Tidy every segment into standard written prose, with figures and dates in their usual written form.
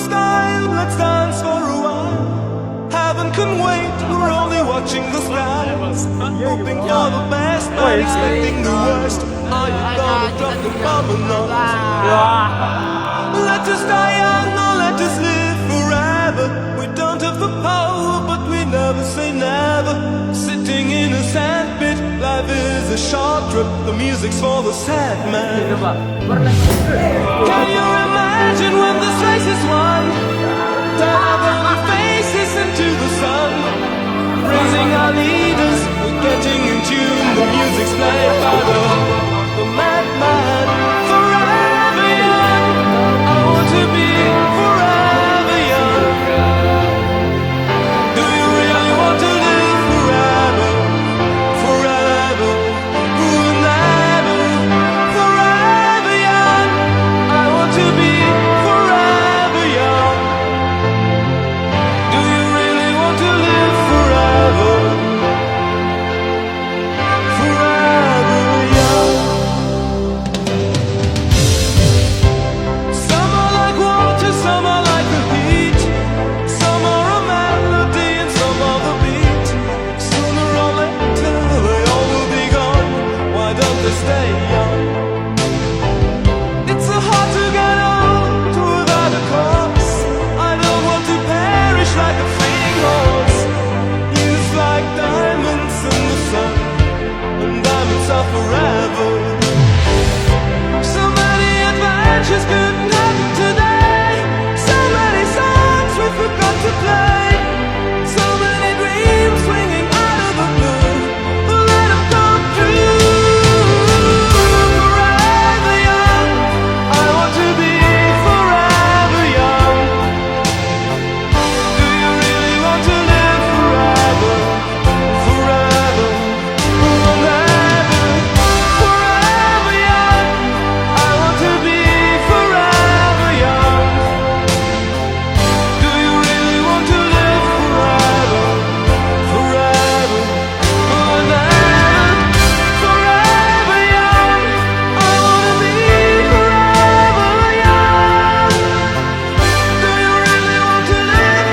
style, let's dance for a while. Heaven can wait, we're only watching the skies. Hoping for the best, not expecting the worst. Are you gonna drop the bomb or not? Let us die young or let us live forever. We don't have the power, but we never say never. Sitting in a sandpit, life is a short trip. The music's for the sad man. Can you imagine when this race is won? Diving faces into the sun, praising our leaders, we're getting in tune. The music's played by the madman. Forever young, I want to be forever young. Do you really want to live forever? Forever, forever, forever young. I want to be forever young. Do you really want to live forever? Forever young. Some are like water, some are like the heat. Some are a melody and some are the beat. Sooner or later they all will be gone. Why don't they stay young? It's so hard to get old without a cause. I don't want to perish like a fleeting horse. Youth like diamonds in the sun, and diamonds are forever. So many adventures couldn't happen today. So many songs we forgot to play. So many dreams swinging out of the blue. But let them come true. Forever young, I want to be forever young. Do you really want to live forever? Forever, forever, forever young. I want to be forever young. Do you really want to live forever? Forever, forever, forever young. I want to be forever young. Do you really want to live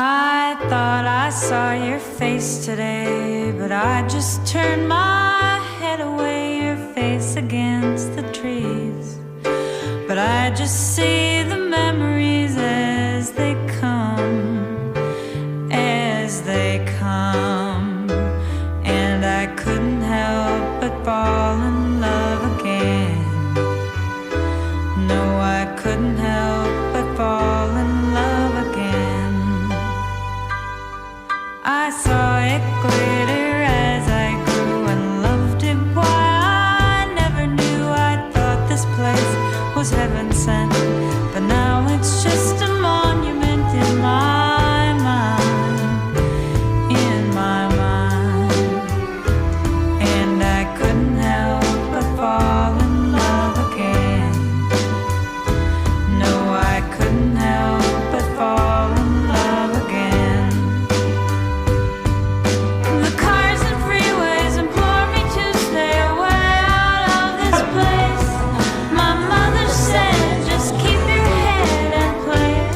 I thought I saw your face today, but I just turned my head away, your face against the trees. But I just see the memories as they come, as they come. And I couldn't help but fall in love again. No, I couldn't help but fall in love again. I saw it glitter as I grew and loved it. Why I never knew. I thought this place was heaven sent, but now it's just a monument in my mind, in my mind. And I couldn't help but fall in love again. No, I couldn't help but fall in love again. The cars and freeways implore me to stay away out of this place. My mother said, just keep your head and play it.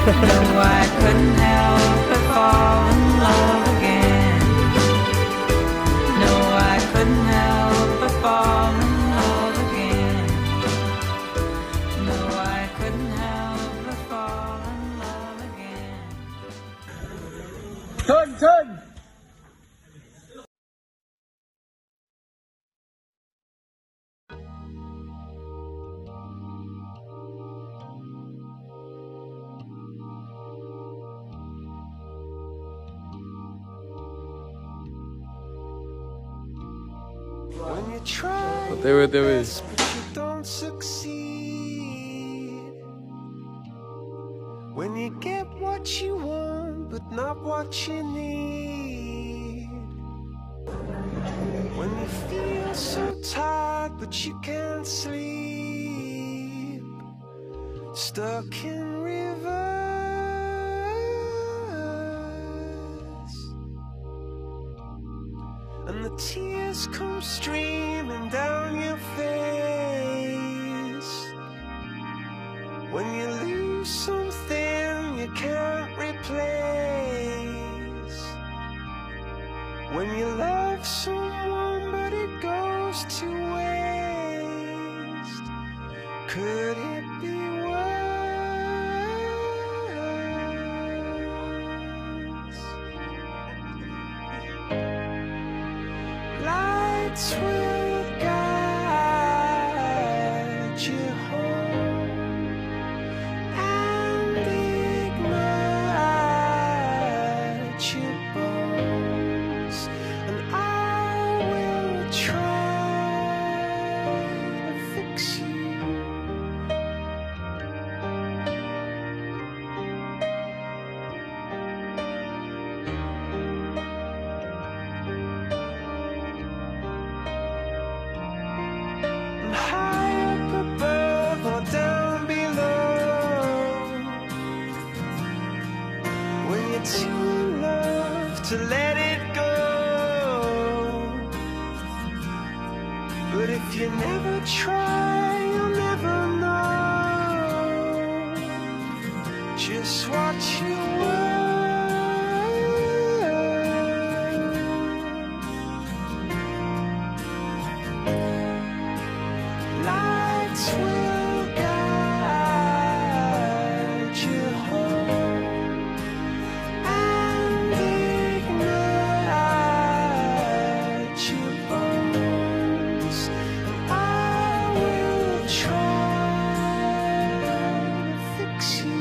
No, I couldn't help but fall in love again. No, I couldn't help but fall in love again. No, I couldn't help but fall in love again. Sơn When you try, there is. but you don't succeed. When you get what you want, but not what you need. When you feel so tired, but you can't sleep. Stuck in reverse. And the tears come streaming down your face. When you lose something you can't replace. When you love someone but it goes to waste. Could it be worse? Lights will guide you home and ignite your bones, and I will try to fix you. And high up above or down below, when you're too in love to let it go. But if you never try, you'll never know just what you were. Lights will guide you home and ignite your bones, and I will try to fix you.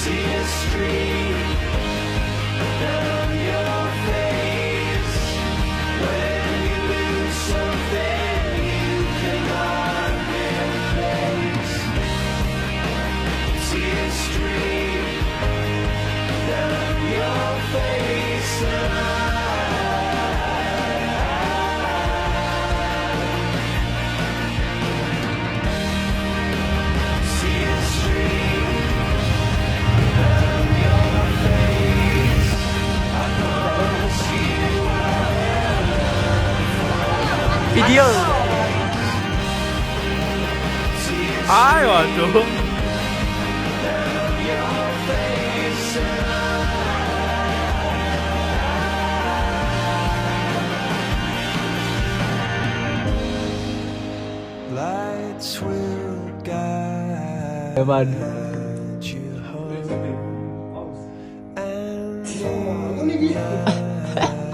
Tears stream down your face when you lose something you cannot replace. Tears stream down your face, tears stream down your face. I promise you Video. Ai mà chú. your face. Lights will guide Evan. you home and ignite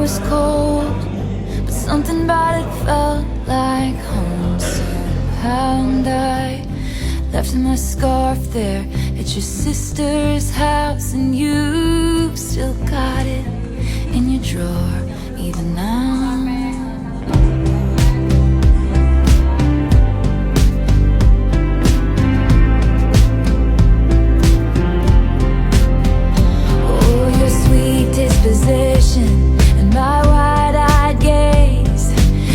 was cold, but something about it felt like home somehow. And I left my scarf there at your sister's house, and you've still got it in your drawer even now. Disposition and my wide-eyed gaze,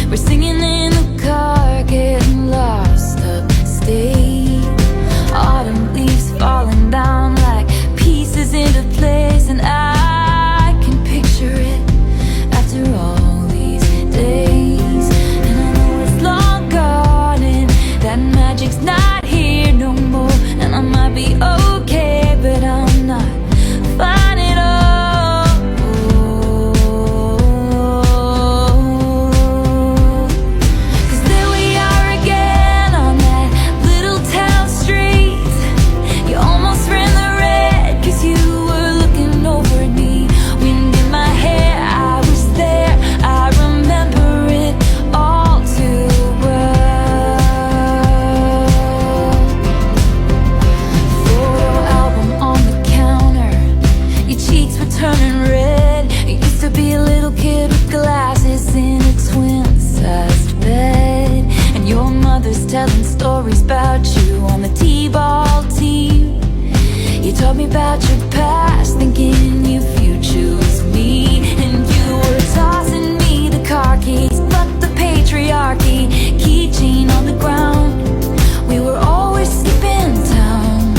we're singing in the car, getting lost upstate. Autumn leaves falling down like pieces into place, and I can picture it after all these days. And I know it's long gone and that magic's not here no more, and I might be okay, but I'm not fine at all. Telling stories about you on the t-ball team. You told me about your past, thinking your future was me. And you were tossing me the car keys, fuck the patriarchy, keychain on the ground. We were always skipping town,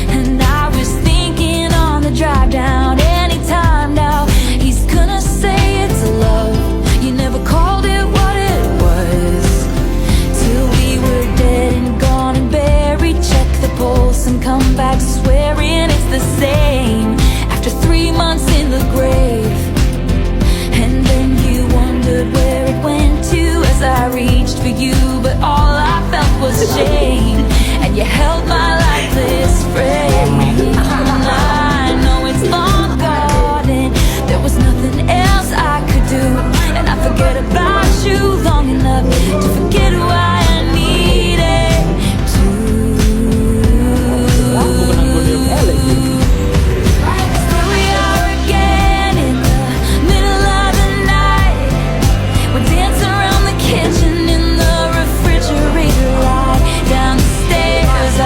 and I was thinking on the drive down, anytime now he's gonna say it's love. You never called it what it was till we were dead and gone and buried. Check the pulse and come back swearing it's the same after 3 months in the grave. And then you wondered where it went to as I reached for you, but all I felt was shame, and you held my lifeless frame. I know it's long gone and there was nothing else I could do, and I forget about you long enough to forget who I needed to. Here we are again in the middle of the night. We're dancing around the kitchen in the refrigerator light. Down the stairs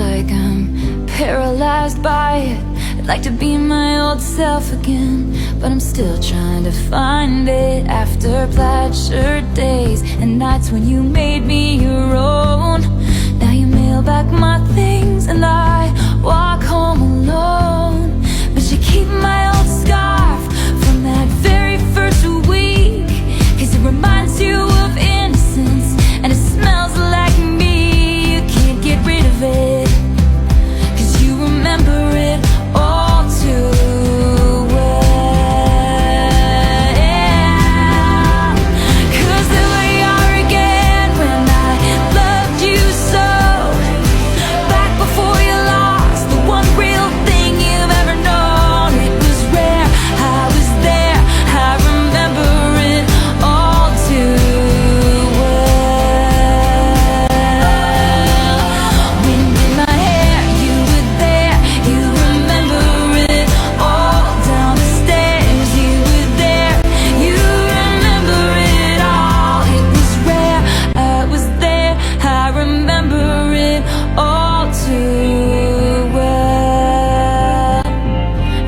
like I'm paralyzed by it. I'd like to be my old self again, but I'm still trying to find it. After plaid shirt days and nights when you made me your own, now you mail back my things and I walk home alone. But you keep my old scarf from that very first week, 'cause it reminds you of innocence and it smells like me. You can't get rid of it, 'cause you remember it all too well. 'Cause there we are again when I loved you so, back before you lost the one real thing you've ever known. It was rare, I was there, I remember it all too well. Wind in my hair, you were there, you remember it all. Down the stairs, you were there, you remember it all. It was rare, I was there, I remember it all too well.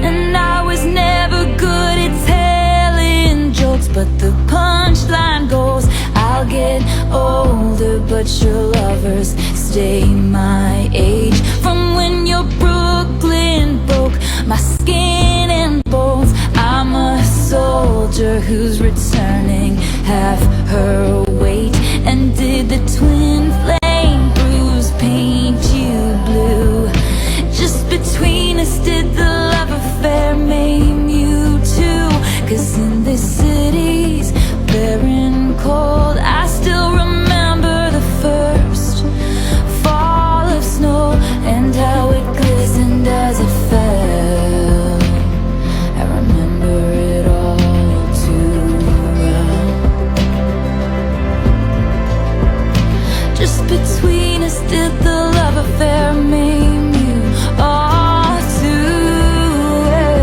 And I was never good at telling jokes, but the punchline goes, I'll get older, but your lovers stay my age. From when your Brooklyn broke my skin and bones, I'm a soldier who's returning half her weight. And did the twin flame bruise paint you blue? Just between us, did the love affair maim you too? 'Cause in this city's barren cold, I still remember the first fall of snow and how it glistened as it fell. I remember it all too well. Just between us, did the love affair maim you all too well?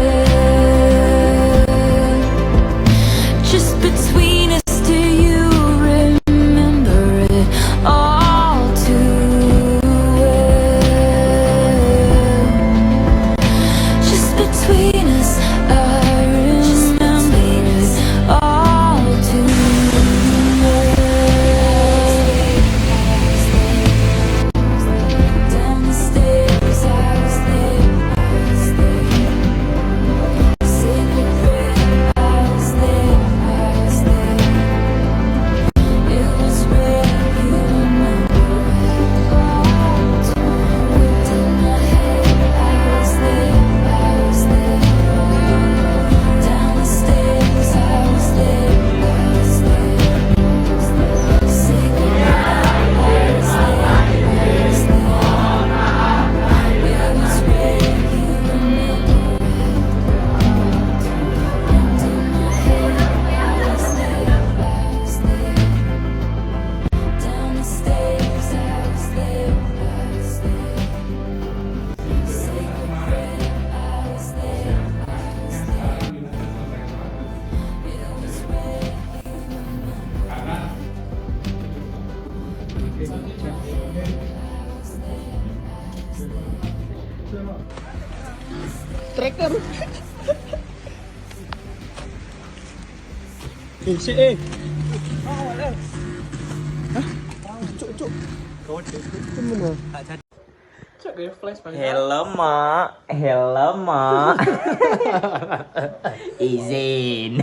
Just between us, do you remember it all too well? Just between us, I remember it all too well. Down the stairs, I was there, secret prayer, I was there, it was rare, you remember it all too well. Whipped in my head, I was there, down the stairs, I was there, secret prayer, I was there, it was rare, you remember it all too well. Whipped in my head, I was there, down the stairs, I was there, secret prayer, I was there, it was rare, you remember it. Tracker. Si eh. Wala. Hah? Cuk. Itu mana? Cuk, dia flash paling. Hello ma, hello ma. Izin.